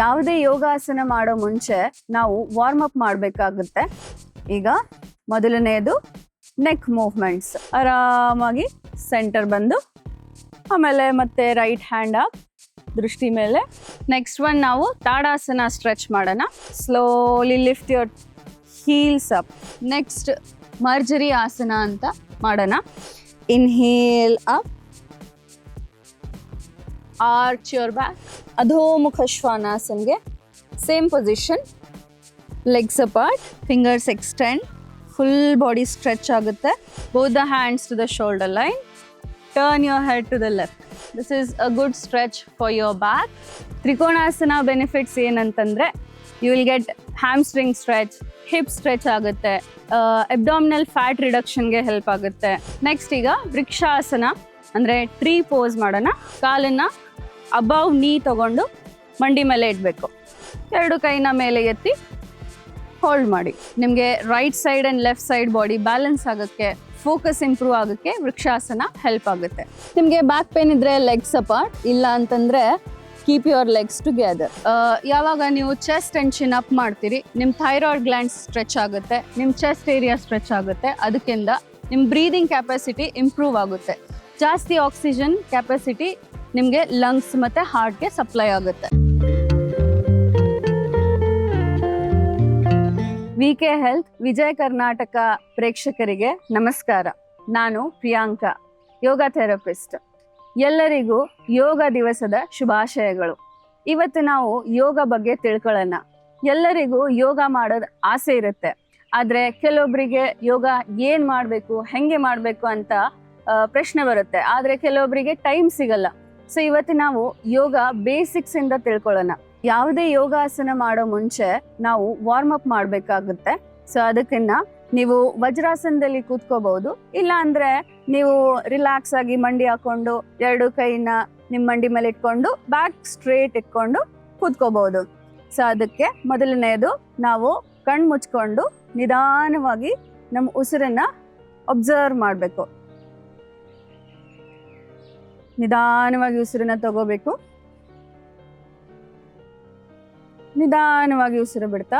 ಯಾವುದೇ ಯೋಗಾಸನ ಮಾಡೋ ಮುಂಚೆ ನಾವು ವಾರ್ಮ್ ಅಪ್ ಮಾಡಬೇಕಾಗುತ್ತೆ. ಈಗ ಮೊದಲನೆಯದು ನೆಕ್ ಮೂವ್ಮೆಂಟ್ಸ್. ಆರಾಮಾಗಿ ಸೆಂಟರ್ ಬಂದು ಆಮೇಲೆ ಮತ್ತೆ ರೈಟ್ ಹ್ಯಾಂಡ್ ಅಪ್ ದೃಷ್ಟಿ ಮೇಲೆ. ನೆಕ್ಸ್ಟ್ ಒನ್ ನಾವು ತಾಡಾಸನ ಸ್ಟ್ರೆಚ್ ಮಾಡೋಣ. Slowly lift your heels up. Next Marjari asana ಅಂತ ಮಾಡೋಣ. Inhale up, arch your back. Adhomukha ಶ್ವಾನಾಸನ್ಗೆ same position, legs apart, fingers extend, full body stretch ಆಗುತ್ತೆ. Both the hands to the shoulder line. Turn your head to the left. This is a good stretch for your back. Trikonasana benefits ಏನಂತಂದ್ರೆ you will get hamstring stretch, hip stretch ಆಗುತ್ತೆ, abdominal fat reduction ಗೆ help ಆಗುತ್ತೆ. Next ಈಗ ವೃಕ್ಷಾಸನ ಅಂದ್ರೆ tree pose ಮಾಡೋಣ. ಕಾಲನ್ನ above knee ತಗೊಂಡು ಮಂಡಿ ಮೇಲೆ ಇಡಬೇಕು. ಎರಡು ಕೈನ ಮೇಲೆ ಎತ್ತಿ ಹೋಲ್ಡ್ ಮಾಡಿ. ನಿಮಗೆ right side and left side body balance ಆಗೋಕ್ಕೆ, ಫೋಕಸ್ ಇಂಪ್ರೂವ್ ಆಗೋಕ್ಕೆ ವೃಕ್ಷಾಸನ ಹೆಲ್ಪ್ ಆಗುತ್ತೆ. ನಿಮಗೆ ಬ್ಯಾಕ್ ಪೇನ್ ಇದ್ರೆ ಲೆಗ್ಸ್ ಅಪಾರ್ಟ್, ಇಲ್ಲ ಅಂತಂದರೆ ಕೀಪ್ ಯುವರ್ ಲೆಗ್ಸ್ ಟುಗೆದರ್. ಯಾವಾಗ ನೀವು ಚೆಸ್ಟ್ ಆ್ಯಂಡ್ ಚಿನ್ ಅಪ್ ಮಾಡ್ತೀರಿ, ನಿಮ್ಮ ಥೈರಾಯ್ಡ್ ಗ್ಲ್ಯಾಂಡ್ಸ್ ಸ್ಟ್ರೆಚ್ ಆಗುತ್ತೆ, ನಿಮ್ಮ ಚೆಸ್ಟ್ ಏರಿಯಾ ಸ್ಟ್ರೆಚ್ ಆಗುತ್ತೆ. ಅದಕ್ಕಿಂತ ನಿಮ್ಮ ಬ್ರೀದಿಂಗ್ ಕೆಪಾಸಿಟಿ ಇಂಪ್ರೂವ್ ಆಗುತ್ತೆ. ಜಾಸ್ತಿ ಆಕ್ಸಿಜನ್ ಕೆಪಾಸಿಟಿ ನಿಮಗೆ ಲಂಗ್ಸ್ ಮತ್ತು ಹಾರ್ಟ್ಗೆ ಸಪ್ಲೈ ಆಗುತ್ತೆ. VK ಹೆಲ್ತ್ ವಿಜಯ ಕರ್ನಾಟಕ ಪ್ರೇಕ್ಷಕರಿಗೆ ನಮಸ್ಕಾರ. ನಾನು ಪ್ರಿಯಾಂಕಾ, ಯೋಗ ಥೆರಪಿಸ್ಟ್. ಎಲ್ಲರಿಗೂ ಯೋಗ ದಿವಸದ ಶುಭಾಶಯಗಳು. ಇವತ್ತು ನಾವು ಯೋಗ ಬಗ್ಗೆ ತಿಳ್ಕೊಳ್ಳೋಣ. ಎಲ್ಲರಿಗೂ ಯೋಗ ಮಾಡೋದು ಆಸೆ ಇರುತ್ತೆ, ಆದರೆ ಕೆಲವೊಬ್ಬರಿಗೆ ಯೋಗ ಏನು ಮಾಡಬೇಕು, ಹೆಂಗೆ ಮಾಡಬೇಕು ಅಂತ ಪ್ರಶ್ನೆ ಬರುತ್ತೆ. ಆದರೆ ಕೆಲವೊಬ್ಬರಿಗೆ ಟೈಮ್ ಸಿಗಲ್ಲ. ಸೊ ಇವತ್ತು ನಾವು ಯೋಗ ಬೇಸಿಕ್ಸ್ ಇಂದ ತಿಳ್ಕೊಳ್ಳೋಣ. ಯಾವುದೇ ಯೋಗಾಸನ ಮಾಡೋ ಮುಂಚೆ ನಾವು ವಾರ್ಮ್ ಅಪ್ ಮಾಡಬೇಕಾಗುತ್ತೆ. ಸೊ ಅದಕ್ಕಿನ್ನ ನೀವು ವಜ್ರಾಸನದಲ್ಲಿ ಕೂತ್ಕೋಬಹುದು, ಇಲ್ಲ ಅಂದ್ರೆ ನೀವು ರಿಲ್ಯಾಕ್ಸ್ ಆಗಿ ಮಂಡಿ ಹಾಕೊಂಡು ಎರಡು ಕೈನ ನಿಮ್ಮ ಮಂಡಿ ಮೇಲೆ ಇಟ್ಕೊಂಡು ಬ್ಯಾಕ್ ಸ್ಟ್ರೇಟ್ ಇಟ್ಕೊಂಡು ಕೂತ್ಕೋಬಹುದು. ಸೊ ಅದಕ್ಕೆ ಮೊದಲನೆಯದು ನಾವು ಕಣ್ಣು ಮುಚ್ಕೊಂಡು ನಿಧಾನವಾಗಿ ನಮ್ಮ ಉಸಿರನ್ನ ಅಬ್ಸರ್ವ್ ಮಾಡಬೇಕು. ನಿಧಾನವಾಗಿ ಉಸಿರನ್ನ ತಗೋಬೇಕು. ನಿಧಾನವಾಗಿ ಉಸಿರು ಬಿಡ್ತಾ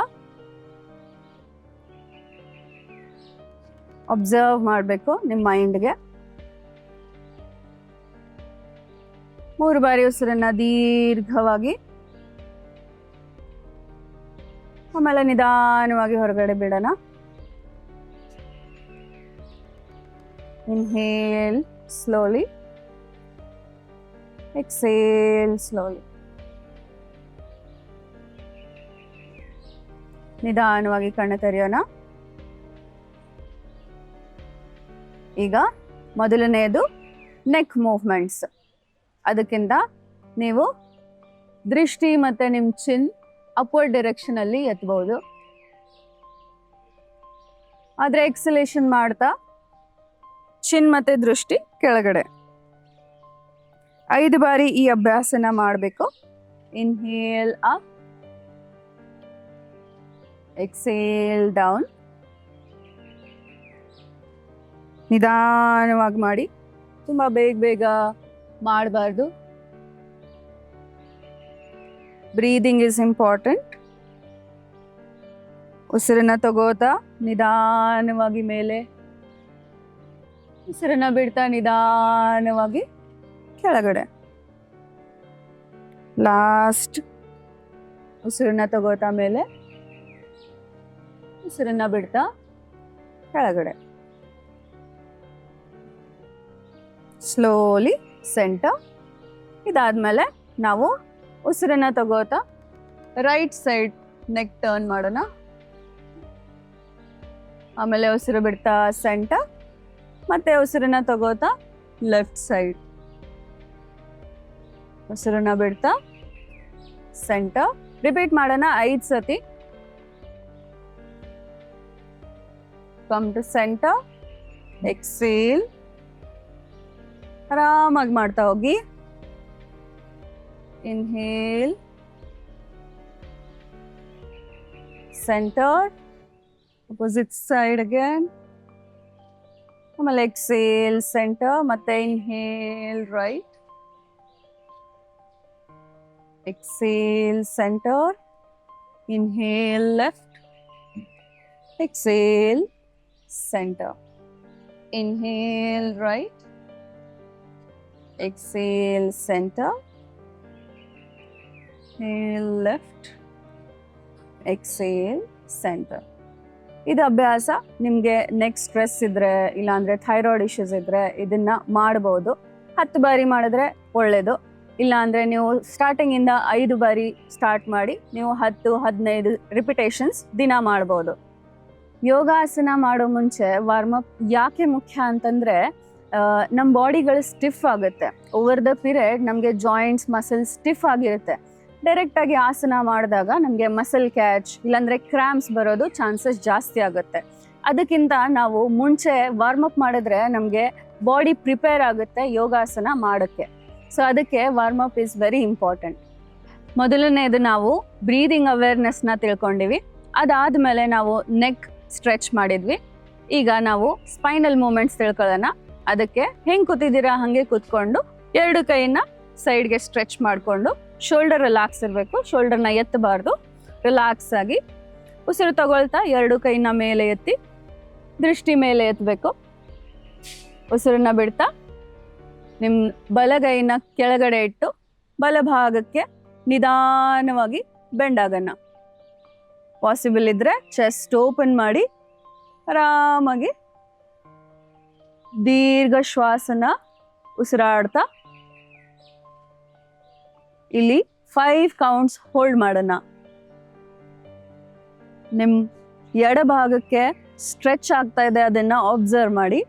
ಅಬ್ಸರ್ವ್ ಮಾಡಬೇಕು ನಿಮ್ಮ ಮೈಂಡ್ಗೆ. 3 ಬಾರಿ ಉಸಿರನ್ನ ದೀರ್ಘವಾಗಿ, ಆಮೇಲೆ ನಿಧಾನವಾಗಿ ಹೊರಗಡೆ ಬಿಡೋಣ. Inhale slowly, exhale slowly. ನಿಧಾನವಾಗಿ ಕಣ್ಣು ತೆರೆಯೋಣ. ಈಗ ಮೊದಲನೆಯದು ನೆಕ್ ಮೂವ್ಮೆಂಟ್ಸ್. ಅದಕ್ಕಿಂತ ನೀವು ದೃಷ್ಟಿ ಮತ್ತು ನಿಮ್ಮ ಚಿನ್ ಅಪ್ವರ್ಡ್ ಡೈರೆಕ್ಷನಲ್ಲಿ ಎತ್ತಬಹುದು. ಆದರೆ ಎಕ್ಸಲೇಷನ್ ಮಾಡ್ತಾ ಚಿನ್ ಮತ್ತು ದೃಷ್ಟಿ ಕೆಳಗಡೆ. 5 ಬಾರಿ ಈ ಅಭ್ಯಾಸನ ಮಾಡಬೇಕು. Inhale up, exhale down. ನಿಧಾನವಾಗಿ ಮಾಡಿ, ತುಂಬ ಬೇಗ ಮಾಡಬಾರ್ದು. Breathing is important. ಉಸಿರನ್ನ ತಗೋತಾ ನಿಧಾನವಾಗಿ ಮೇಲೆ, ಉಸಿರನ್ನ ಬಿಡ್ತಾ ನಿಧಾನವಾಗಿ ಕೆಳಗಡೆ. ಲಾಸ್ಟ್ ಉಸಿರನ್ನ ತಗೋತಾ ಮೇಲೆ, ಉಸಿರನ್ನ ಬಿಡ್ತಾ ಕೆಳಗಡೆ. Slowly centre. ಇದಾದ್ಮೇಲೆ ನಾವು ಉಸಿರನ್ನ ತಗೋತಾ ರೈಟ್ ಸೈಡ್ ನೆಕ್ ಟರ್ನ್ ಮಾಡೋಣ. ಆಮೇಲೆ ಉಸಿರು ಬಿಡ್ತಾ ಸೆಂಟರ್, ಮತ್ತೆ ಉಸಿರನ್ನ ತಗೋತಾ ಲೆಫ್ಟ್ ಸೈಡ್. ಉಸಿರನ್ನ ಬಿಡ್ತಾ ಸೆಂಟರ್. ರಿಪೀಟ್ ಮಾಡೋಣ 5 ಸತಿ. Come to center, exhale. ಆರಾಮಾಗಿ ಮಾಡ್ತಾ ಹೋಗಿ. Inhale, center, opposite side again. ಆಮೇಲೆ exhale, center, ಮತ್ತೆ inhale, right. exhale center, inhale left, exhale center, inhale right, exhale center, inhale left, exhale center. ಇದು ಅಭ್ಯಾಸ ನಿಮಗೆ ನೆಕ್ ಸ್ಟ್ರೆಸ್ ಇದ್ರೆ ಇಲ್ಲಾಂದ್ರೆ ಥೈರಾಯ್ಡ್ ಇಶ್ಯೂಸ್ ಇದ್ರೆ ಇದನ್ನ ಮಾಡಬಹುದು. 10 ಬಾರಿ ಮಾಡಿದ್ರೆ ಒಳ್ಳೇದು. ಇಲ್ಲ ಅಂದರೆ ನೀವು ಸ್ಟಾರ್ಟಿಂಗಿಂದ 5 ಬಾರಿ ಸ್ಟಾರ್ಟ್ ಮಾಡಿ ನೀವು 10-15 ರಿಪಿಟೇಷನ್ಸ್ ದಿನ ಮಾಡ್ಬೋದು. ಯೋಗಾಸನ ಮಾಡೋ ಮುಂಚೆ ವಾರ್ಮಪ್ ಯಾಕೆ ಮುಖ್ಯ ಅಂತಂದರೆ ನಮ್ಮ ಬಾಡಿಗಳು ಸ್ಟಿಫ್ ಆಗುತ್ತೆ. ಓವರ್ ದ ಪೀರಿಯಡ್ ನಮಗೆ ಜಾಯಿಂಟ್ಸ್ ಮಸಲ್ಸ್ ಸ್ಟಿಫ್ ಆಗಿರುತ್ತೆ. ಡೈರೆಕ್ಟಾಗಿ ಆಸನ ಮಾಡಿದಾಗ ನಮಗೆ ಮಸಲ್ ಕ್ಯಾಚ್ ಇಲ್ಲಾಂದರೆ ಕ್ರ್ಯಾಂಪ್ಸ್ ಬರೋದು ಚಾನ್ಸಸ್ ಜಾಸ್ತಿ ಆಗುತ್ತೆ. ಅದಕ್ಕಿಂತ ನಾವು ಮುಂಚೆ ವಾರ್ಮಪ್ ಮಾಡಿದ್ರೆ ನಮಗೆ ಬಾಡಿ ಪ್ರಿಪೇರ್ ಆಗುತ್ತೆ ಯೋಗಾಸನ ಮಾಡೋಕ್ಕೆ. ಸೊ ಅದಕ್ಕೆ ವಾರ್ಮಪ್ ಈಸ್ ವೆರಿ ಇಂಪಾರ್ಟೆಂಟ್. ಮೊದಲನೇದು ನಾವು ಬ್ರೀದಿಂಗ್ ಅವೇರ್ನೆಸ್ನ ತಿಳ್ಕೊಂಡಿವಿ. ಅದಾದಮೇಲೆ ನಾವು ನೆಕ್ ಸ್ಟ್ರೆಚ್ ಮಾಡಿದ್ವಿ. ಈಗ ನಾವು ಸ್ಪೈನಲ್ ಮೂಮೆಂಟ್ಸ್ ತಿಳ್ಕೊಳ್ಳೋಣ. ಅದಕ್ಕೆ ಹೆಂಗೆ ಕೂತಿದ್ದೀರಾ ಹಾಗೆ ಕೂತ್ಕೊಂಡು 2 ಕೈನ ಸೈಡ್ಗೆ ಸ್ಟ್ರೆಚ್ ಮಾಡಿಕೊಂಡು ಶೋಲ್ಡರ್ ರಿಲ್ಯಾಕ್ಸ್ ಇರಬೇಕು. ಶೋಲ್ಡರ್ನ ಎತ್ತಬಾರ್ದು, ರಿಲ್ಯಾಕ್ಸ್ ಆಗಿ ಉಸಿರು ತಗೊಳ್ತಾ 2 ಕೈನ ಮೇಲೆ ಎತ್ತಿ ದೃಷ್ಟಿ ಮೇಲೆ ಎತ್ತಬೇಕು. ಉಸಿರನ್ನ ಬಿಡ್ತಾ ನಿಮ್ಮ ಬಲಗೈನ ಕೆಳಗಡೆ ಇಟ್ಟು ಬಲಭಾಗಕ್ಕೆ ನಿಧಾನವಾಗಿ ಬೆಂಡ್ ಆಗೋಣ. ಪಾಸಿಬಲ್ ಇದ್ರೆ ಚೆಸ್ಟ್ ಓಪನ್ ಮಾಡಿ ಆರಾಮಾಗಿ ದೀರ್ಘ ಶ್ವಾಸನ ಉಸಿರಾಡ್ತಾ ಇಲ್ಲಿ 5 ಕೌಂಟ್ಸ್ ಹೋಲ್ಡ್ ಮಾಡೋಣ. ನಿಮ್ಮ ಎಡಭಾಗಕ್ಕೆ ಸ್ಟ್ರೆಚ್ ಆಗ್ತಾ ಇದೆ, ಅದನ್ನ ಅಬ್ಸರ್ವ್ ಮಾಡಿ.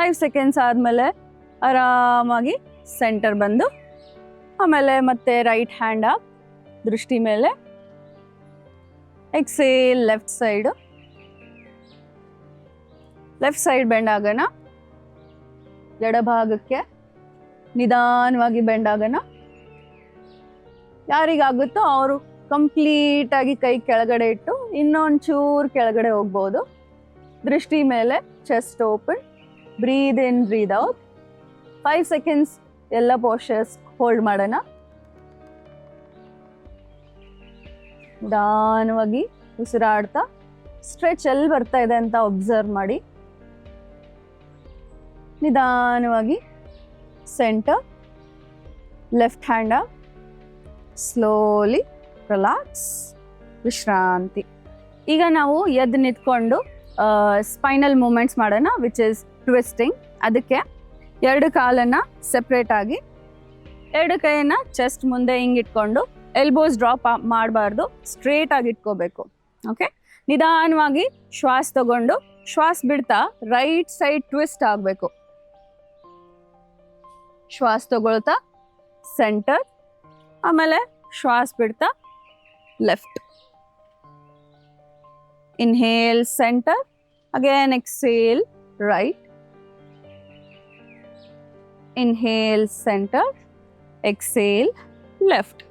5 ಸೆಕೆಂಡ್ಸ್ ಆದಮೇಲೆ ಆರಾಮಾಗಿ ಸೆಂಟರ್ ಬಂದು ಆಮೇಲೆ ಮತ್ತೆ ರೈಟ್ ಹ್ಯಾಂಡ್ ಅಪ್ ದೃಷ್ಟಿ ಮೇಲೆ, ಎಕ್ಸೇಲ್ ಲೆಫ್ಟ್ ಸೈಡ್ ಬೆಂಡ್ ಆಗೋಣ. ಎಡಭಾಗಕ್ಕೆ ನಿಧಾನವಾಗಿ ಬೆಂಡ್ ಆಗೋಣ. ಯಾರಿಗಾಗುತ್ತೋ ಅವರು ಕಂಪ್ಲೀಟಾಗಿ ಕೈ ಕೆಳಗಡೆ ಇಟ್ಟು ಇನ್ನೊಂಚೂರು ಕೆಳಗಡೆ ಹೋಗ್ಬೋದು. ದೃಷ್ಟಿ ಮೇಲೆ, ಚೆಸ್ಟ್ ಓಪನ್, ಬ್ರೀದ್ ಇನ್ ಬ್ರೀದ್ ಔಟ್. 5 ಸೆಕೆಂಡ್ಸ್ ಎಲ್ಲ ಪೋಸ್ಚರ್ಸ್ ಹೋಲ್ಡ್ ಮಾಡೋಣ. ನಿಧಾನವಾಗಿ ಉಸಿರಾಡ್ತಾ ಸ್ಟ್ರೆಚ್ ಎಲ್ಲಿ ಬರ್ತಾ ಇದೆ ಅಂತ ಒಬ್ಸರ್ವ್ ಮಾಡಿ. ನಿಧಾನವಾಗಿ centre, left hand up, slowly relax, ವಿಶ್ರಾಂತಿ. ಈಗ ನಾವು ಎದ್ದು ನಿಂತ್ಕೊಂಡು ಸ್ಪೈನಲ್ ಮೂಮೆಂಟ್ಸ್ ಮಾಡೋಣ, ವಿಚ್ ಇಸ್ ಟ್ವಿಸ್ಟಿಂಗ್. ಅದಕ್ಕೆ 2 ಕಾಲನ್ನು ಸೆಪ್ರೇಟ್ ಆಗಿ 2 ಕೈಯನ್ನು ಚೆಸ್ಟ್ ಮುಂದೆ ಹಿಂಗೆ ಇಟ್ಕೊಂಡು ಎಲ್ಬೋಸ್ ಡ್ರಾಪ್ ಮಾಡಬಾರ್ದು, ಸ್ಟ್ರೇಟ್ ಆಗಿ ಇಟ್ಕೋಬೇಕು. ಓಕೆ, ನಿಧಾನವಾಗಿ ಶ್ವಾಸ ತಗೊಂಡು ಶ್ವಾಸ ಬಿಡ್ತಾ ರೈಟ್ ಸೈಡ್ ಟ್ವಿಸ್ಟ್ ಆಗಬೇಕು. ಶ್ವಾಸ ತಗೊಳ್ತಾ ಸೆಂಟರ್, ಆಮೇಲೆ ಶ್ವಾಸ ಬಿಡ್ತಾ left. Inhale centre, again exhale right. Inhale centre, exhale left.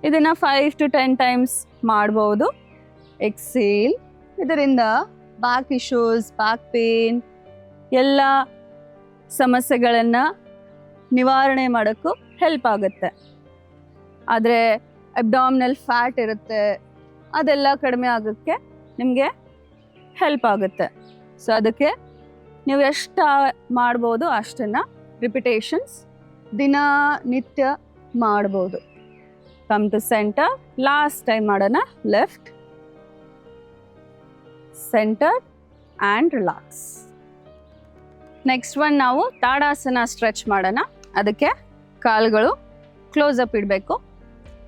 ಇದನ್ನು 5 to 10 ಟೈಮ್ಸ್ ಮಾಡ್ಬೋದು. ಎಕ್ಸೇಲ್. ಇದರಿಂದ ಬ್ಯಾಕ್ ಇಶ್ಯೂಸ್, ಬ್ಯಾಕ್ ಪೇನ್ ಎಲ್ಲ ಸಮಸ್ಯೆಗಳನ್ನು ನಿವಾರಣೆ ಮಾಡೋಕ್ಕೂ ಹೆಲ್ಪ್ ಆಗುತ್ತೆ. ಆದರೆ ಅಬ್ಡಾಮಿನಲ್ ಫ್ಯಾಟ್ ಇರುತ್ತೆ, ಅದೆಲ್ಲ ಕಡಿಮೆ ಆಗೋಕ್ಕೆ ನಿಮಗೆ ಹೆಲ್ಪ್ ಆಗುತ್ತೆ. ಸೊ ಅದಕ್ಕೆ ನೀವು ಎಷ್ಟು ಮಾಡ್ಬೋದು ಅಷ್ಟನ್ನು ರಿಪಿಟೇಷನ್ಸ್ ದಿನನಿತ್ಯ ಮಾಡ್ಬೋದು. Come to center, last time ಮಾಡೋಣ. Left, center and relax. Next one ನಾವು ತಾಡಾಸನ ಸ್ಟ್ರೆಚ್ ಮಾಡೋಣ. ಅದಕ್ಕೆ ಕಾಲುಗಳು ಕ್ಲೋಸ್ ಅಪ್ ಇಡಬೇಕು.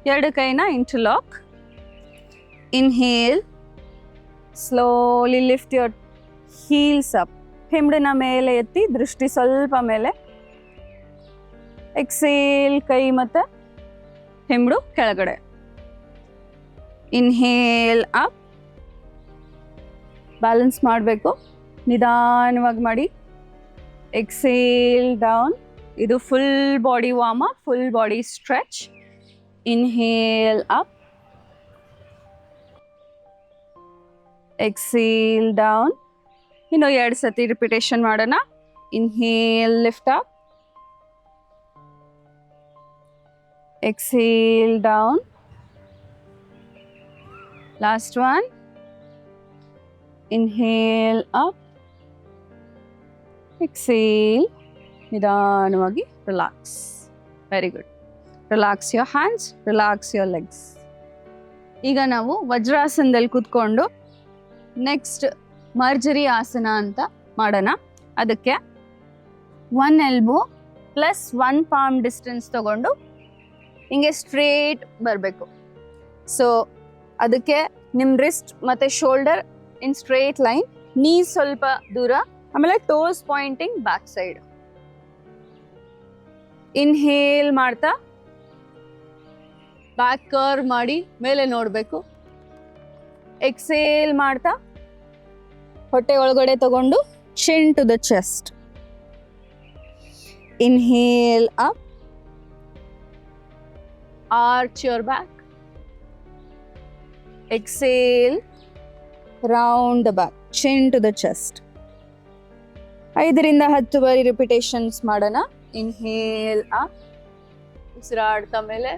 2 ಕೈನ interlock. Inhale, slowly lift your heels up. ಹಿಂಬಡಿನ ಮೇಲೆ ಎತ್ತಿ ದೃಷ್ಟಿ ಸ್ವಲ್ಪ ಮೇಲೆ. ಎಕ್ಸೇಲ್, ಕೈ ಮತ್ತು ಹಿಂಬಡು ಕೆಳಗಡೆ. Inhale up. ಬ್ಯಾಲೆನ್ಸ್ ಮಾಡಬೇಕು, ನಿಧಾನವಾಗಿ ಮಾಡಿ. Exhale down. ಇದು full body warm up, full body stretch. Inhale up, exhale down. ಇನ್ನು 2 ಸತಿ ರಿಪಿಟೇಷನ್ ಮಾಡೋಣ. Inhale lift up, Exhale down. Last one. Inhale up. Exhale. ನಿಧಾನವಾಗಿ relax. Very good. Relax your hands, relax your legs. ಈಗ ನಾವು ವಜ್ರಾಸನದಲ್ಲಿ ಕೂತ್ಕೊಂಡು next Marjari asana ಅಂತ ಮಾಡೋಣ. ಅದಕ್ಕೆ 1 ಎಲ್ಬೋ ಪ್ಲಸ್ 1 ಪಾಮ್ ಡಿಸ್ಟೆನ್ಸ್ ತಗೊಂಡು ಹಿಂಗೆ ಸ್ಟ್ರೇಟ್ ಬರಬೇಕು. ಸೊ ಅದಕ್ಕೆ ನಿಮ್ಮ ರಿಸ್ಟ್ ಮತ್ತು ಶೋಲ್ಡರ್ ಇನ್ ಸ್ಟ್ರೇಟ್ ಲೈನ್, ನೀ ಸ್ವಲ್ಪ ದೂರ, ಆಮೇಲೆ toes pointing back side. Inhale ಮಾಡ್ತಾ ಬ್ಯಾಕ್ ಕರ್ವ್ ಮಾಡಿ ಮೇಲೆ ನೋಡಬೇಕು. ಎಕ್ಸೇಲ್ ಮಾಡ್ತಾ ಹೊಟ್ಟೆ ಒಳಗಡೆ ತಗೊಂಡು chin to the chest. Inhale up. Arch your back. Exhale, round the back, chin to the chest. 5ರಿಂದ 10 ಬಾರಿ ರಿಪಿಟೇಷನ್ಸ್ ಮಾಡೋಣ. ಇನ್ಹೇಲ್ ಅಪ್, ಉಸಿರಾಡ್ತಾ ಮೇಲೆ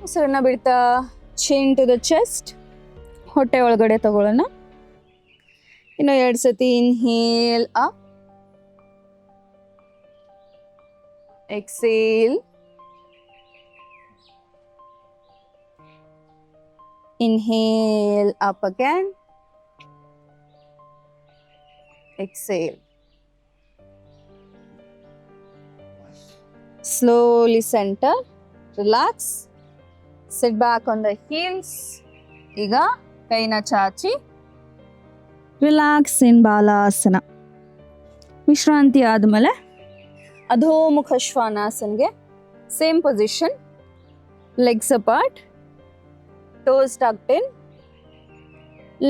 ಉಸಿರನ್ನ ಬಿಡ್ತಾ chin to the chest, ಹೊಟ್ಟೆ ಒಳಗಡೆ ತಗೊಳ್ಳೋಣ. ಇನ್ನು 2 ಸತಿ inhale up, exhale, inhale up again, exhale. Slowly center, relax, sit back on the heels. ಈಗ ಕೈನ ಚಾಚಿ ರಿಲ್ಯಾಕ್ಸ್ ಇನ್ ಬಾಲಾಸನ. ವಿಶ್ರಾಂತಿ ಆದಮೇಲೆ ಅಧೋಮುಖ ಶ್ವಾನಾಸನ್ಗೆ same position, legs apart, toes tucked in.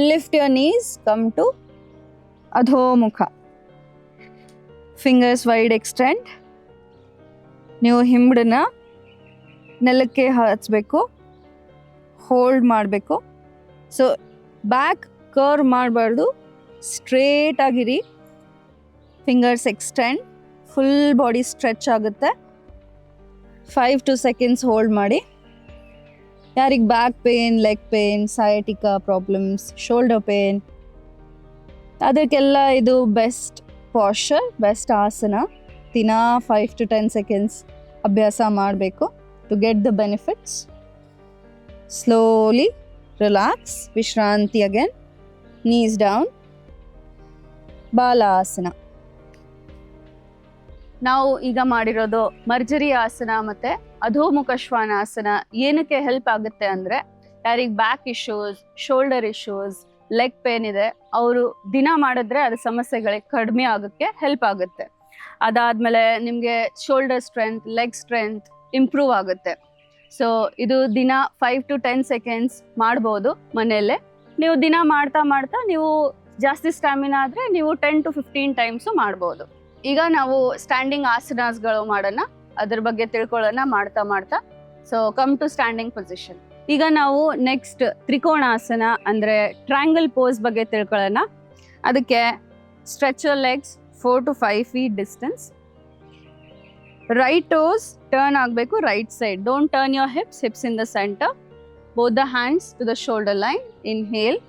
Lift your knees, come to Adhomukha. Fingers wide extend. ನೀವು ಹಿಂಬಡನ್ನ ನೆಲಕ್ಕೆ ಹಚ್ಚಬೇಕು, hold ಮಾಡಬೇಕು. ಸೊ ಬ್ಯಾಕ್ ಕರ್ವ್ ಮಾಡಬಾರ್ದು, ಸ್ಟ್ರೇಟ್ ಆಗಿರಿ. Fingers extend, full body stretch ಆಗುತ್ತೆ. 5 to seconds ಹೋಲ್ಡ್ ಮಾಡಿ. ಯಾರಿಗೆ back pain, leg pain, sciatica problems, shoulder pain, ಅದಕ್ಕೆಲ್ಲ ಇದು ಬೆಸ್ಟ್ ಪಾಶ್ಚರ್, ಬೆಸ್ಟ್ ಆಸನ. ದಿನ 5 to 10 seconds ಅಭ್ಯಾಸ ಮಾಡಬೇಕು to get the benefits. Slowly relax, ವಿಶ್ರಾಂತಿ ಅಗೇನ್, ನೀಸ್ ಡೌನ್, ಬಾಲಾಸನ. ನಾವು ಈಗ ಮಾಡಿರೋದು ಮರ್ಜರಿ ಆಸನ ಮತ್ತೆ ಅಧೋಮುಖ ಶ್ವಾನಾಸನ. ಏನಕ್ಕೆ ಹೆಲ್ಪ್ ಆಗುತ್ತೆ ಅಂದರೆ, ಯಾರಿಗೆ back issues, shoulder issues, leg pain ಇದೆ, ಅವರು ದಿನ ಮಾಡಿದ್ರೆ ಅದು ಸಮಸ್ಯೆಗಳಿಗೆ ಕಡಿಮೆ ಆಗೋಕ್ಕೆ ಹೆಲ್ಪ್ ಆಗುತ್ತೆ. ಅದಾದಮೇಲೆ ನಿಮಗೆ shoulder strength, leg strength improve ಆಗುತ್ತೆ. ಸೊ ಇದು ದಿನ 5 to 10 seconds ಮಾಡ್ಬೋದು ಮನೆಯಲ್ಲೇ. ನೀವು ದಿನ ಮಾಡ್ತಾ ಮಾಡ್ತಾ ನೀವು ಜಾಸ್ತಿ ಸ್ಟ್ಯಾಮಿನಾ ಆದರೆ ನೀವು 10 to 15 times ಮಾಡ್ಬೋದು. ಈಗ ನಾವು ಸ್ಟ್ಯಾಂಡಿಂಗ್ ಆಸನಾಸ್ಗಳು ಮಾಡೋಣ, ಅದ್ರ ಬಗ್ಗೆ ತಿಳ್ಕೊಳ್ಳೋಣ ಮಾಡ್ತಾ ಮಾಡ್ತಾ. So come to standing position. ಈಗ ನಾವು ನೆಕ್ಸ್ಟ್ ತ್ರಿಕೋಣಾಸನ ಅಂದರೆ ಟ್ರಯಾಂಗಲ್ ಪೋಸ್ ಬಗ್ಗೆ ತಿಳ್ಕೊಳ್ಳೋಣ. ಅದಕ್ಕೆ stretch your legs 4 to 5 feet distance. Right toes turn ಆಗಬೇಕು right side. Don't turn your hips in the center. Both the hands to the shoulder line. Inhale,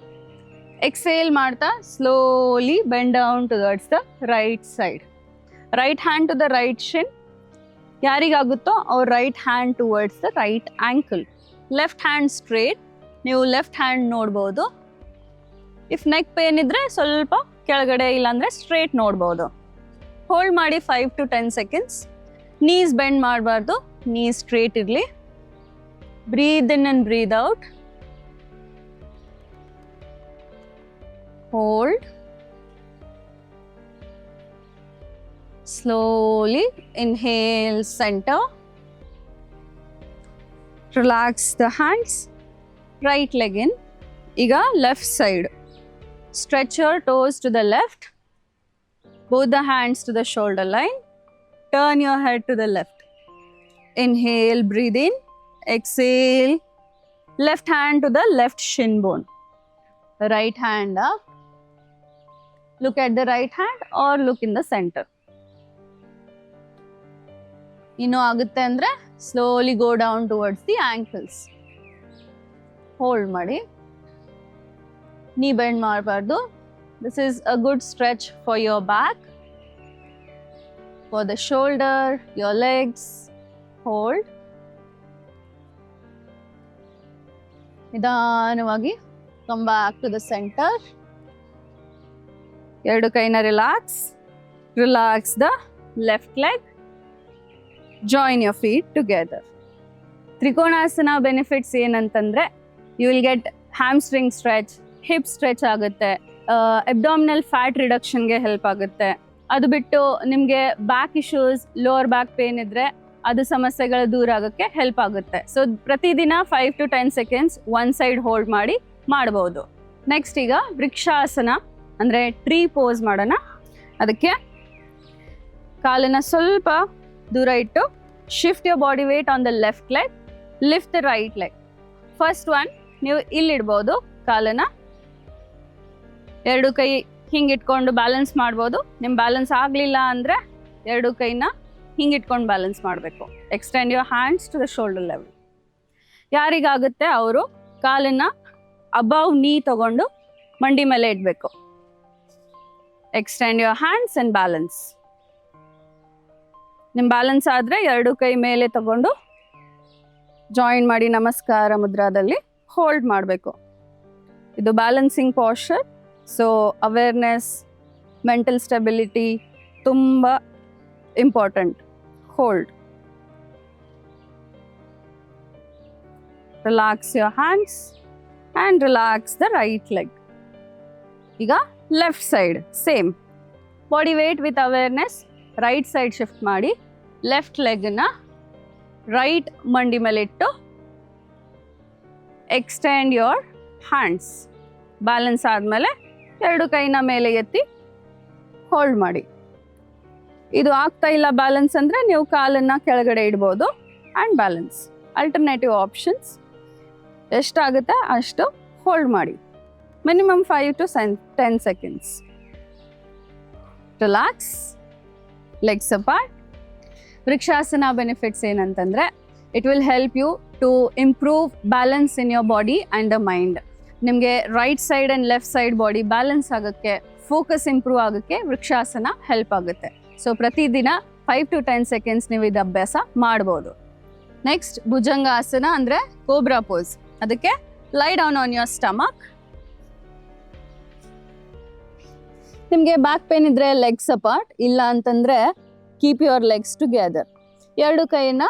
exhale ಮಾಡ್ತಾ slowly bend down towards the right side. Right hand to the right shin. ಯಾರಿಗಾಗುತ್ತೋ ಅವ್ರ right hand towards the right ankle. Left hand straight. ನೀವು left hand ನೋಡ್ಬೋದು. If neck pain ಇದ್ರೆ ಸ್ವಲ್ಪ ಕೆಳಗಡೆ, ಇಲ್ಲಾಂದ್ರೆ straight ನೋಡ್ಬೋದು. ಹೋಲ್ಡ್ ಮಾಡಿ 5 to 10 seconds. ನೀಸ್ ಬೆಂಡ್ ಮಾಡಬಾರ್ದು, ನೀಸ್ ಸ್ಟ್ರೇಟ್ ಇರಲಿ. Breathe in and breathe out. Hold. Slowly inhale, center. Relax the hands. Right leg in. ಈಗ left side. Stretch your toes to the left. Both the hands to the shoulder line. Turn your head to the left. Inhale, breathe in. Exhale. Left hand to the left shin bone. Right hand up. Look at the right hand or look in the center. ಇನ್ನೂ ಆಗುತ್ತೆ ಅಂದರೆ slowly go down towards the ankles. Hold ಮಾಡಿ, knee bend ಮಾಡಬಾರ್ದು. This is a good stretch for your back, for the shoulder, your legs. Hold. ನಿಧಾನವಾಗಿ come back to the center. ಎರಡು ಕೈನ relax. Relax the left leg. Join your feet together. Trikonasana benefits ಏನಂತಂದ್ರೆ, you will get hamstring stretch, hip stretch ಆಗುತ್ತೆ, abdominal fat ರಿಡಕ್ಷನ್ಗೆ help ಆಗುತ್ತೆ. ಅದು ಬಿಟ್ಟು ನಿಮಗೆ back issues, lower back pain ಇದ್ರೆ ಅದು ಸಮಸ್ಯೆಗಳು ದೂರ ಆಗೋಕ್ಕೆ ಹೆಲ್ಪ್ ಆಗುತ್ತೆ. ಸೊ ಪ್ರತಿದಿನ 5 to 10 seconds one side hold ಮಾಡಿ ಮಾಡ್ಬೋದು. ನೆಕ್ಸ್ಟ್ ಈಗ ವೃಕ್ಷಾಸನ ಅಂದರೆ ಟ್ರೀ ಪೋಸ್ ಮಾಡೋಣ. ಅದಕ್ಕೆ ಕಾಲನ್ನು ಸ್ವಲ್ಪ ದೂರ ಇಟ್ಟು shift your body weight on the left leg, lift the right leg. First one ನೀವು ಇಲ್ಲಿಡ್ಬೋದು ಕಾಲನ್ನು, ಎರಡು ಕೈ ಹಿಂಗೆ ಇಟ್ಕೊಂಡು ಬ್ಯಾಲೆನ್ಸ್ ಮಾಡ್ಬೋದು. ನಿಮ್ಮ ಬ್ಯಾಲೆನ್ಸ್ ಆಗಲಿಲ್ಲ ಅಂದರೆ ಎರಡು ಕೈನ ಹಿಂಗೆ ಇಟ್ಕೊಂಡು ಬ್ಯಾಲೆನ್ಸ್ ಮಾಡಬೇಕು. Extend your hands to the shoulder level. ಯಾರಿಗಾಗುತ್ತೆ ಅವರು ಕಾಲನ್ನು ಅಬವ್ ನೀ ತಗೊಂಡು ಮಂಡಿ ಮೇಲೆ ಇಡಬೇಕು. Extend your hands and balance. ನಿಮ್ಮ ಬ್ಯಾಲೆನ್ಸ್ ಆದರೆ ಎರಡು ಕೈ ಮೇಲೆ ತಗೊಂಡು ಜಾಯಿನ್ ಮಾಡಿ ನಮಸ್ಕಾರ ಮುದ್ರಾದಲ್ಲಿ ಹೋಲ್ಡ್ ಮಾಡಬೇಕು. ಇದು balancing posture. So awareness, mental stability ತುಂಬ important. Hold. Relax your hands and relax the right leg. ಈಗ left side same body weight with awareness right side shift ಮಾಡಿ ಲೆಫ್ಟ್ ಲೆಗ್ನ ರೈಟ್ ಮಂಡಿ ಮೇಲೆ ಇಟ್ಟು ಎಕ್ಸ್ಟೆಂಡ್ ಯೋರ್ ಹ್ಯಾಂಡ್ಸ್. ಬ್ಯಾಲೆನ್ಸ್ ಆದಮೇಲೆ ಎರಡು ಕೈನ ಮೇಲೆ ಎತ್ತಿ ಹೋಲ್ಡ್ ಮಾಡಿ. ಇದು ಆಗ್ತಾ ಇಲ್ಲ ಬ್ಯಾಲೆನ್ಸ್ ಅಂದರೆ ನೀವು ಕಾಲನ್ನು ಕೆಳಗಡೆ ಇಡ್ಬೋದು ಆ್ಯಂಡ್ ಬ್ಯಾಲೆನ್ಸ್. Alternative options. ಎಷ್ಟಾಗುತ್ತೆ ಅಷ್ಟು ಹೋಲ್ಡ್ ಮಾಡಿ. Minimum 5 to 10 seconds. Relax, legs apart. Vrikshasana benefits ಏನಂತಂದರೆ, it will help you to improve balance in your body and the mind. ನಿಮಗೆ right side and left side body balance ಆಗೋಕ್ಕೆ, focus improve ಆಗೋಕ್ಕೆ Vrikshasana help ಆಗುತ್ತೆ. So ಪ್ರತಿದಿನ 5 to 10 seconds ನೀವು ಇದು ಅಭ್ಯಾಸ ಮಾಡ್ಬೋದು. ನೆಕ್ಸ್ಟ್ ಭುಜಂಗಾಸನ ಅಂದರೆ ಕೋಬ್ರಾ ಪೋಸ್. ಅದಕ್ಕೆ lie down on your stomach. ನಿಮಗೆ ಬ್ಯಾಕ್ ಪೇನ್ ಇದ್ರೆ ಲೆಗ್ಸ್ ಅಪಾರ್ಟ್, ಇಲ್ಲ ಅಂತಂದರೆ ಕೀಪ್ ಯುವರ್ ಲೆಗ್ಸ್ ಟುಗೆದರ್. ಎರಡು ಕೈನ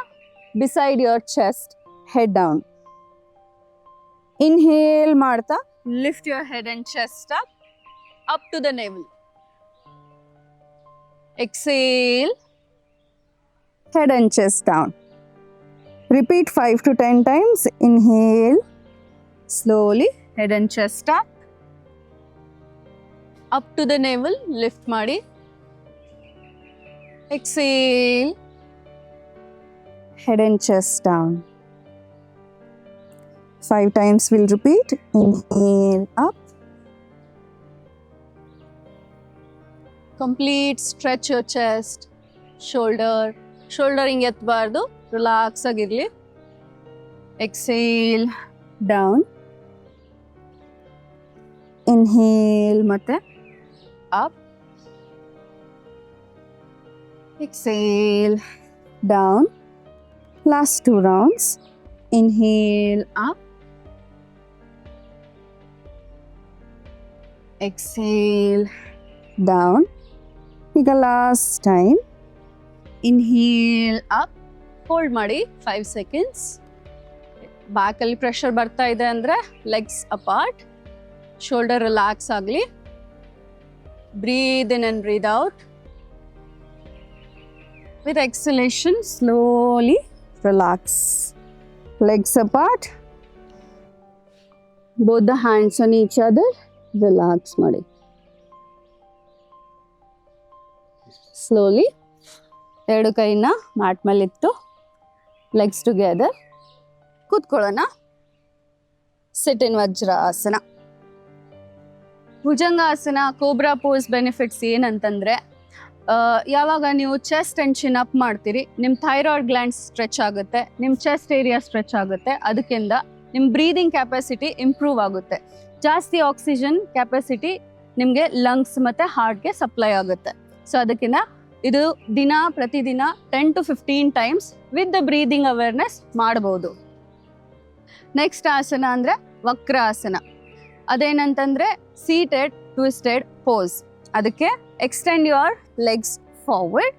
beside your chest, head down. Inhale ಮಾಡ್ತಾ lift your head and chest up to the navel. Exhale, head and chest down. Repeat 5 to 10 times. Inhale, slowly, head and chest up to the navel, lift ಮಾಡಿ. Exhale, head and chest down. 5 times we'll repeat. Inhale, up. Complete stretch your chest, shoulder ಹಿಂಗೆ ಎತ್ತಬಾರ್ದು, relax ಆಗಿರಲಿ. Exhale, down. Inhale ಮತ್ತೆ up. Exhale, down. Last 2 rounds. Inhale, up. Exhale, down. ಈಗ last time. Inhale up. Hold ಮಾಡಿ 5 seconds. ಬ್ಯಾಕಲ್ಲಿ pressure ಬರ್ತಾ ಇದೆ ಅಂದರೆ legs apart, shoulder relax ಆಗಲಿ. Breathe in and breathe out. With exhalation slowly relax. Legs apart. Both the hands on each other. Relax ಮಾಡಿ. Slowly ಎರಡು ಕೈನ mat ಮೇಲೆ ಇಟ್ಟು ಲೆಗ್ಸ್ ಟುಗೆದರ್ ಕೂತ್ಕೊಳ್ಳೋಣ. Sit in Vajrasana. Bhujangasana cobra pose benefits ಏನಂತಂದರೆ, ಯಾವಾಗ ನೀವು ಚೆಸ್ಟ್ ಆ್ಯಂಡ್ ಚಿನ್ ಅಪ್ ಮಾಡ್ತೀರಿ ನಿಮ್ಮ ಥೈರಾಯ್ಡ್ ಗ್ಲ್ಯಾಂಡ್ಸ್ ಸ್ಟ್ರೆಚ್ ಆಗುತ್ತೆ, ನಿಮ್ಮ ಚೆಸ್ಟ್ ಏರಿಯಾ ಸ್ಟ್ರೆಚ್ ಆಗುತ್ತೆ. ಅದಕ್ಕಿಂತ ನಿಮ್ಮ ಬ್ರೀದಿಂಗ್ ಕೆಪಾಸಿಟಿ ಇಂಪ್ರೂವ್ ಆಗುತ್ತೆ. ಜಾಸ್ತಿ ಆಕ್ಸಿಜನ್ ಕೆಪಾಸಿಟಿ ನಿಮಗೆ ಲಂಗ್ಸ್ ಮತ್ತು ಹಾರ್ಟ್ಗೆ ಸಪ್ಲೈ ಆಗುತ್ತೆ. ಸೊ ಅದಕ್ಕಿಂತ ಇದು ಪ್ರತಿದಿನ 10 to 15 times with the breathing awareness ಮಾಡ್ಬೋದು. ನೆಕ್ಸ್ಟ್ ಆಸನ ಅಂದರೆ ವಕ್ರಾಸನ. ಅದೇನಂತಂದರೆ ಸೀಟೆಡ್ ಟ್ವಿಸ್ಟೆಡ್ ಪೋಸ್. ಅದಕ್ಕೆ ಎಕ್ಸ್ಟೆಂಡ್ ಯುವರ್ ಲೆಗ್ಸ್ ಫಾರ್ವರ್ಡ್,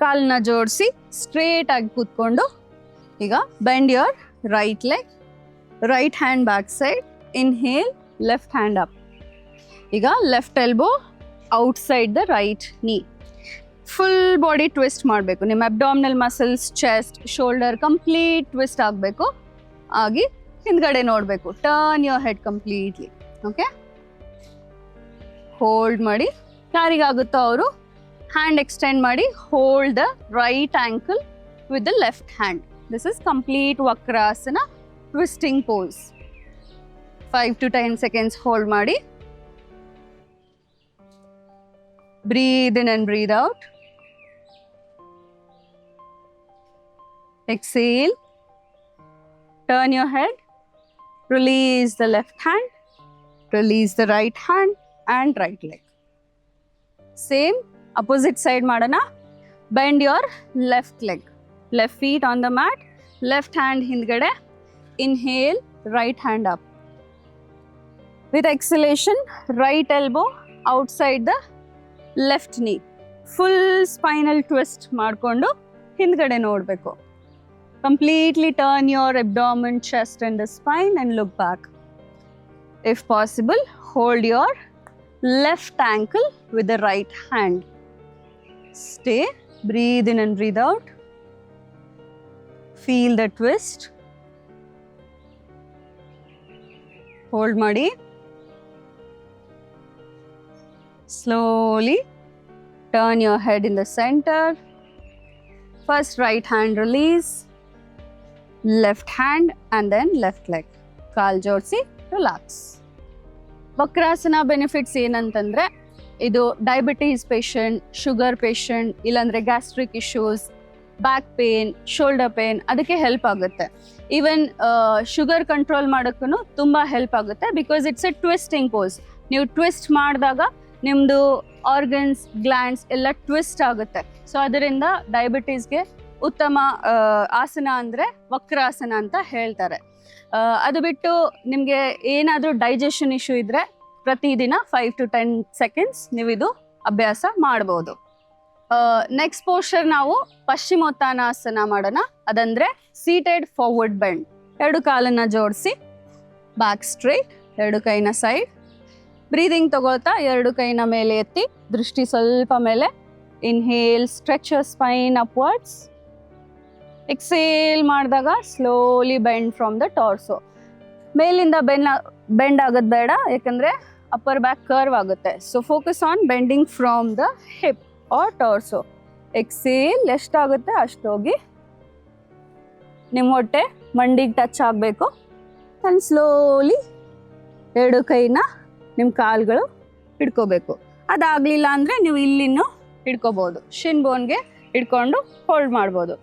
ಕಾಲನ್ನ ಜೋಡಿಸಿ ಸ್ಟ್ರೇಟ್ ಆಗಿ ಕೂತ್ಕೊಂಡು ಈಗ bend your right leg, right hand back side, inhale, left hand up. ಈಗ left elbow outside the right knee. Full body twist ಮಾಡಬೇಕು. ನಿಮ್ಮ abdominal muscles, chest, shoulder complete twist ಆಗಬೇಕು. ಆಗಿ ಹಿಂದ್ಗಡೆ ನೋಡಬೇಕು. Turn your head completely. Okay, hold ಮಾಡಿ. ಯಾರಿಗಾಗುತ್ತೋ ಅವರು hand extend ಮಾಡಿ hold the right ankle with the left hand. This is complete Vakrasana twisting pose. 5 to 10 seconds hold ಮಾಡಿ. Breathe in and breathe out. Exhale. Turn your head. Release the left hand. Release the right hand and right leg. Same opposite side madana. Bend your left leg. Left feet on the mat. Left hand hindgade. Inhale. Right hand up. With exhalation, right elbow outside the left knee. Full spinal twist ಮಾಡಿಕೊಂಡು ಹಿಂದ್ಗಡೆ ನೋಡಬೇಕು. Completely turn your abdomen, chest and the spine and look back. If possible, hold your left ankle with the right hand. Stay. Breathe in and breathe out. Feel the twist. Hold ಮಾಡಿ. Slowly turn your head in the center. First right hand release, left hand and then left leg. Kaal jodsi relax. Vakrasana benefits ಏನಂತಂದರೆ, ಇದು diabetes patient, sugar patient, ಇಲ್ಲಾಂದರೆ gastric issues, back pain, shoulder pain ಅದಕ್ಕೆ help ಆಗುತ್ತೆ. Even sugar control ಮಾಡೋಕ್ಕೂ ತುಂಬ help ಆಗುತ್ತೆ. Because it's a twisting pose. ನೀವು twist ಮಾಡಿದಾಗ ನಿಮ್ಮದು ಆರ್ಗನ್ಸ್, ಗ್ಲ್ಯಾಂಡ್ಸ್ ಎಲ್ಲ ಟ್ವಿಸ್ಟ್ ಆಗುತ್ತೆ. ಸೊ ಅದರಿಂದ ಡಯಾಬಿಟೀಸ್ಗೆ ಉತ್ತಮ ಆಸನ ಅಂದರೆ ವಕ್ರಾಸನ ಅಂತ ಹೇಳ್ತಾರೆ. ಅದು ಬಿಟ್ಟು ನಿಮಗೆ ಏನಾದರೂ ಡೈಜೆಷನ್ ಇಶ್ಯೂ ಇದ್ದರೆ ಪ್ರತಿದಿನ 5 to 10 seconds ನೀವಿದು ಅಭ್ಯಾಸ ಮಾಡ್ಬೋದು. ನೆಕ್ಸ್ಟ್ ಪೋಸ್ಚರ್ ನಾವು ಪಶ್ಚಿಮೋತ್ತಾನಾಸನ ಮಾಡೋಣ. ಅದಂದರೆ ಸೀಟೆಡ್ ಫಾರ್ವರ್ಡ್ ಬೆಂಡ್. 2 ಕಾಲನ್ನು ಜೋಡಿಸಿ, ಬ್ಯಾಕ್ ಸ್ಟ್ರೈಟ್, 2 ಕೈನ ಸೈಡ್. ಬ್ರೀದಿಂಗ್ ತಗೊಳ್ತಾ 2 ಕೈನ ಮೇಲೆ ಎತ್ತಿ, ದೃಷ್ಟಿ ಸ್ವಲ್ಪ ಮೇಲೆ. Inhale, stretch your spine upwards. Exhale ಮಾಡಿದಾಗ slowly bend from the torso. ಮೇಲಿಂದ ಬೆಂಡ್ ಆಗೋದು ಬೇಡ, ಯಾಕಂದರೆ ಅಪ್ಪರ್ ಬ್ಯಾಕ್ ಕರ್ವ್ ಆಗುತ್ತೆ. So focus on bending from the hip or torso. Exhale ಎಷ್ಟಾಗುತ್ತೆ ಅಷ್ಟೋಗಿ ನಿಮ್ಮ ಹೊಟ್ಟೆ ಮಂಡಿಗೆ ಟಚ್ ಆಗಬೇಕು. ಆ್ಯಂಡ್ ಸ್ಲೋಲಿ 2 ಕೈನ ನಿಮ್ಮ ಕಾಲುಗಳು ಹಿಡ್ಕೋಬೇಕು. ಅದಾಗಲಿಲ್ಲ ಅಂದರೆ ನೀವು ಇಲ್ಲಿನೂ ಹಿಡ್ಕೋಬೋದು. ಶಿನ್ ಬೋನ್ಗೆ ಹಿಡ್ಕೊಂಡು ಹೋಲ್ಡ್ ಮಾಡ್ಬೋದು.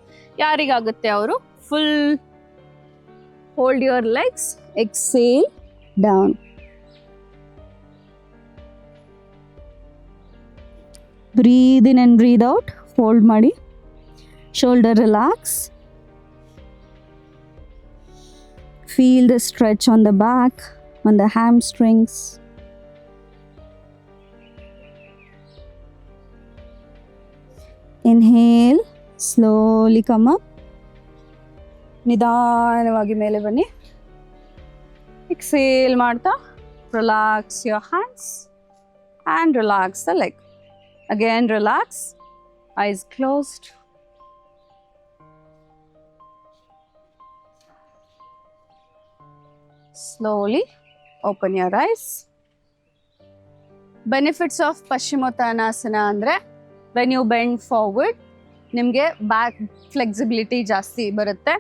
ಯಾರಿಗಾಗುತ್ತೆ ಅವರು full hold your legs. Exhale down. Breathe in and breathe out. Hold ಮಾಡಿ. Shoulder relax. Feel the stretch on the back, on the hamstrings. Inhale, slowly come up. ನಿಧಾನವಾಗಿ ಮೇಲೆ ಬನ್ನಿ. ಎಕ್ಸೇಲ್ ಮಾಡ್ತಾ relax your hands and relax the leg. Again relax, eyes closed. Slowly open your eyes. Benefits of Paschimottanasana ಅಂದರೆ when you bend forward ನಿಮಗೆ back flexibility ಜಾಸ್ತಿ ಬರುತ್ತೆ,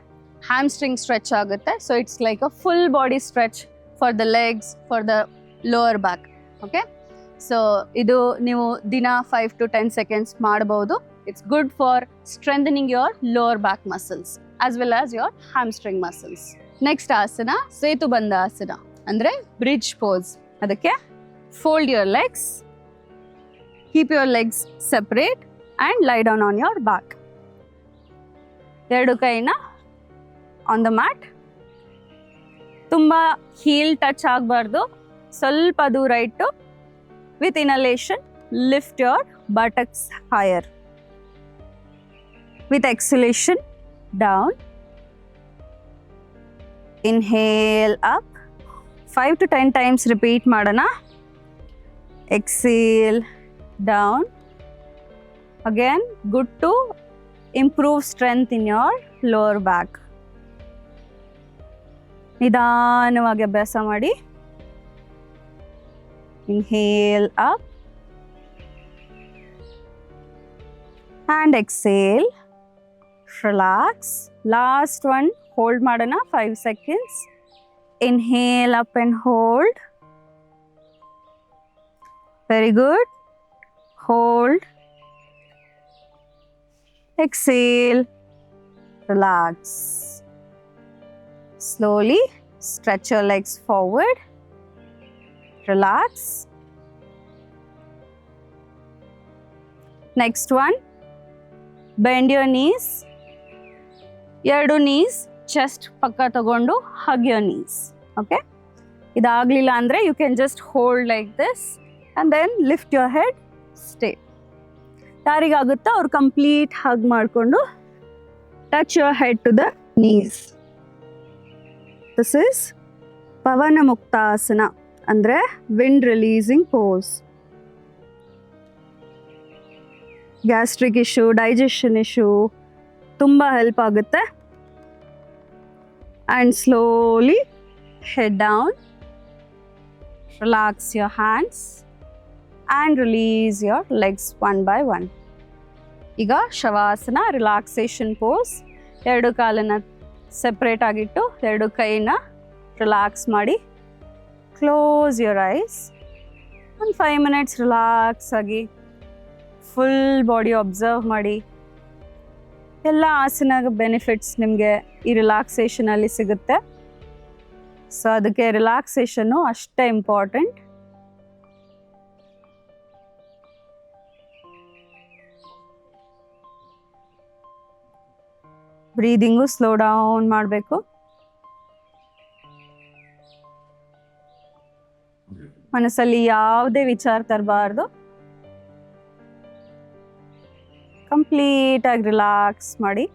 hamstring stretch ಆಗುತ್ತೆ. So it's like a full body stretch for the legs, for the lower back. Okay, so ಇದು ನೀವು ದಿನ 5 to 10 seconds ಮಾಡಬಹುದು. It's good for strengthening your lower back muscles as well as your hamstring muscles. Next ಆಸನ ಸೇತುಬಂಧ ಆಸನ ಅಂದ್ರೆ bridge pose. ಅದಕ್ಕೆ fold your legs, keep your legs separate and ಲೈ down on your back. ಎರಡು ಕೈನ on the mat. ತುಂಬ heal touch ಆಗಬಾರ್ದು, ಸ್ವಲ್ಪ ದೂರ ಇಟ್ಟು with inhalation lift your buttocks higher. With exhalation down. Inhale up. 5 to 10 times repeat madana. Exhale down. Again, good to improve strength in your lower back. ನಿಧಾನವಾಗಿ ಅಭ್ಯಾಸ ಮಾಡಿ. Inhale up and exhale. Relax. Last one, hold madana 5 seconds. Inhale up and hold. Very good. Hold. Exhale. Relax. Slowly stretch your legs forward. Relax. Next one, bend your knees. ಎರಡು knees chest ಪಕ್ಕ ತಗೊಂಡು hug your knees. Okay? ಇದಾಗಲಿಲ್ಲ ಅಂದರೆ you can just hold like this and then lift your head, stay. ಯಾರಿಗಾಗುತ್ತೋ ಅವ್ರು complete hug ಮಾಡಿಕೊಂಡು touch your head to the knees. This is ಪವನ ಮುಕ್ತಾಸನ ಅಂದರೆ wind releasing pose. Gastric issue, digestion issue ತುಂಬ help ಆಗುತ್ತೆ. And slowly head down, relax your hands and release your legs one by one. ಈಗ shavasana relaxation pose. ಎರಡು ಕಾಲನ್ನು separate ಆಗಿಟ್ಟು ಎರಡು ಕೈನ relax ಮಾಡಿ. Close your eyes. ಒಂದು 5 minutes ರಿಲ್ಯಾಕ್ಸ್ ಆಗಿ ಫುಲ್ ಬಾಡಿ ಅಬ್ಸರ್ವ್ ಮಾಡಿ. ಎಲ್ಲ ಆಸನದ ಬೆನಿಫಿಟ್ಸ್ ನಿಮಗೆ ಈ ರಿಲ್ಯಾಕ್ಸೇಷನಲ್ಲಿ ಸಿಗುತ್ತೆ. ಸೊ ಅದಕ್ಕೆ ರಿಲ್ಯಾಕ್ಸೇಷನ್ನು ಅಷ್ಟೇ ಇಂಪಾರ್ಟೆಂಟ್. ಬ್ರೀದಿಂಗು ಸ್ಲೋ ಡೌನ್ ಮಾಡಬೇಕು. ಮನಸ್ಸಲ್ಲಿ ಯಾವುದೇ ವಿಚಾರ ತರಬಾರ್ದು. ಕಂಪ್ಲೀಟಾಗಿ ರಿಲ್ಯಾಕ್ಸ್ ಮಾಡಿ.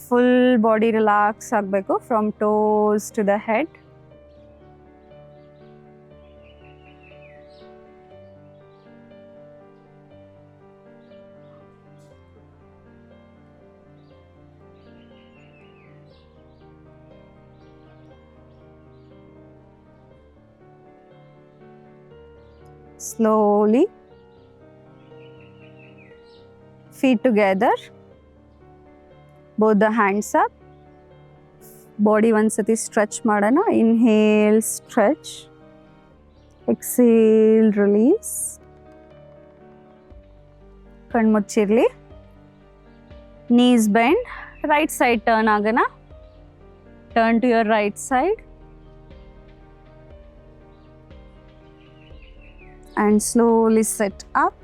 ಫುಲ್ ಬಾಡಿ ರಿಲ್ಯಾಕ್ಸ್ ಆಗಬೇಕು from toes to the head. Slowly, feet together, both the hands up, body once stretch madana. Inhale, stretch, exhale, release. Kan muchirli. Knees bend, right side turn agana. Turn to your right side. And slowly sit up.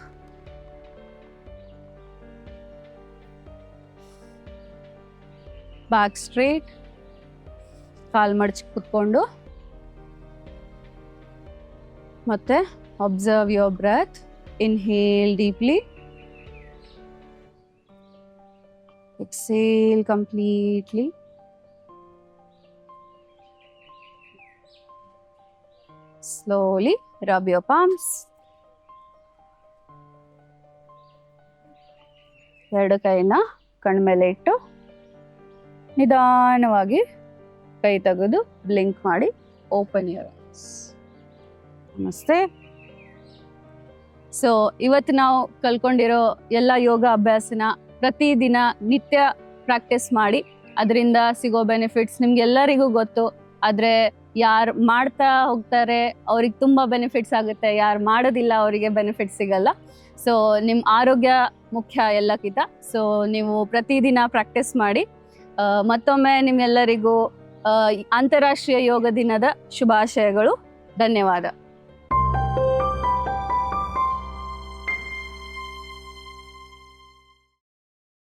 Back straight. ಕಾಲ್ ಮಡಚಿ ಕೂತ್ಕೊಂಡು ಮತ್ತೆ observe your breath. Inhale deeply. Exhale completely. Slowly rub your palms. ಎರಡು ಕೈನ ಕಣ್ಮೇಲೆ ಇಟ್ಟು ನಿಧಾನವಾಗಿ ಕೈ ತೆಗೆದು ಬ್ಲಿಂಕ್ ಮಾಡಿ ಓಪನ್ ಯುವರ್ ಐಸ್. ನಮಸ್ತೆ. ಸೊ ಇವತ್ತು ನಾವು ಕಲ್ಕೊಂಡಿರೋ ಎಲ್ಲ ಯೋಗ ಅಭ್ಯಾಸನ ಪ್ರತಿದಿನ ನಿತ್ಯ ಪ್ರಾಕ್ಟೀಸ್ ಮಾಡಿ ಅದರಿಂದ ಸಿಗೋ ಬೆನಿಫಿಟ್ಸ್ ನಿಮ್ಗೆಲ್ಲರಿಗೂ ಗೊತ್ತು. ಆದರೆ ಯಾರು ಮಾಡ್ತಾ ಹೋಗ್ತಾರೆ ಅವ್ರಿಗೆ ತುಂಬ ಬೆನಿಫಿಟ್ಸ್ ಆಗುತ್ತೆ, ಯಾರು ಮಾಡೋದಿಲ್ಲ ಅವರಿಗೆ ಬೆನಿಫಿಟ್ಸ್ ಸಿಗಲ್ಲ. ಸೊ ನಿಮ್ಮ ಆರೋಗ್ಯ ಮುಖ್ಯ ಎಲ್ಲಕ್ಕಿಂತ. ಸೊ ನೀವು ಪ್ರತಿದಿನ ಪ್ರಾಕ್ಟೀಸ್ ಮಾಡಿ. ಮತ್ತೊಮ್ಮೆ ನಿಮ್ಮೆಲ್ಲರಿಗೂ ಅಂತಾರಾಷ್ಟ್ರೀಯ ಯೋಗ ದಿನದ ಶುಭಾಶಯಗಳು. ಧನ್ಯವಾದ.